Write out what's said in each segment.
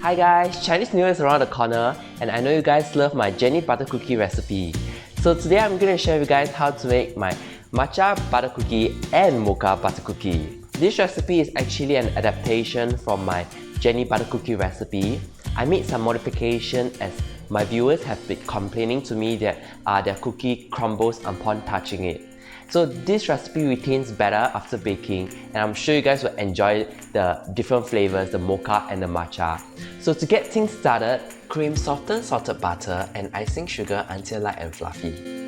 Hi guys, Chinese New Year is around the corner and I know you guys love my Jenny butter cookie recipe. So today I'm going to share with you guys how to make my matcha butter cookie and mocha butter cookie. This recipe is actually an adaptation from my Jenny butter cookie recipe. I made some modification as my viewers have been complaining to me that their cookie crumbles upon touching it. So this recipe retains better after baking and I'm sure you guys will enjoy the different flavors, the mocha and the matcha. So to get things started, cream softened salted butter and icing sugar until light and fluffy.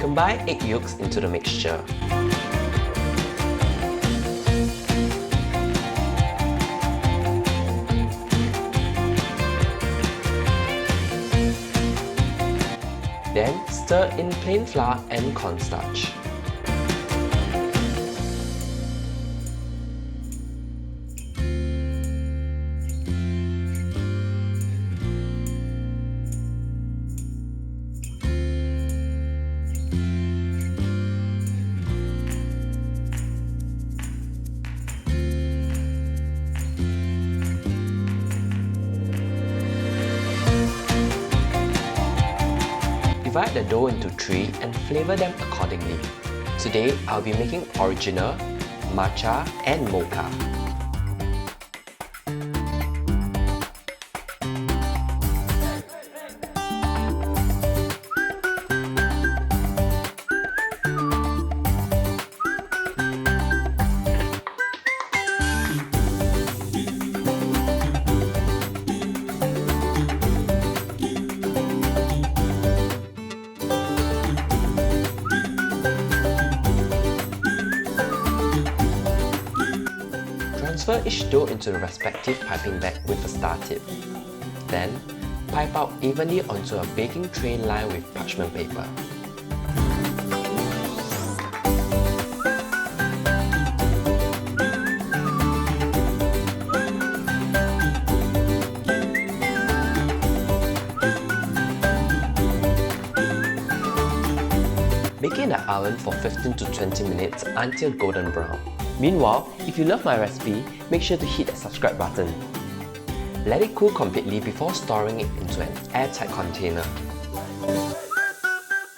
Combine egg yolks into the mixture. Then stir in plain flour and cornstarch. Divide the dough into 3 and flavor them accordingly. Today, I'll be making original, matcha and mocha. Transfer each dough into the respective piping bag with a star tip. Then, pipe out evenly onto a baking tray lined with parchment paper. Bake in the oven for 15 to 20 minutes until golden brown. Meanwhile, if you love my recipe, make sure to hit that subscribe button. Let it cool completely before storing it into an airtight container.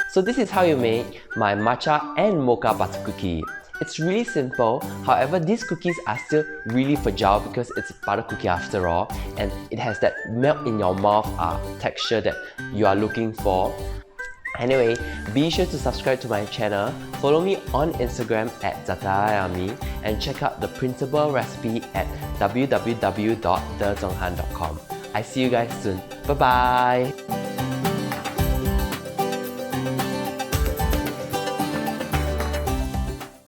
So this is how you make my matcha and mocha butter cookie. It's really simple, however these cookies are still really fragile because it's butter cookie after all and it has that melt in your mouth texture that you are looking for. Anyway, be sure to subscribe to my channel, follow me on Instagram at ZaTaYaYummy and check out the printable recipe at www.thezonghan.com. I see you guys soon. Bye bye!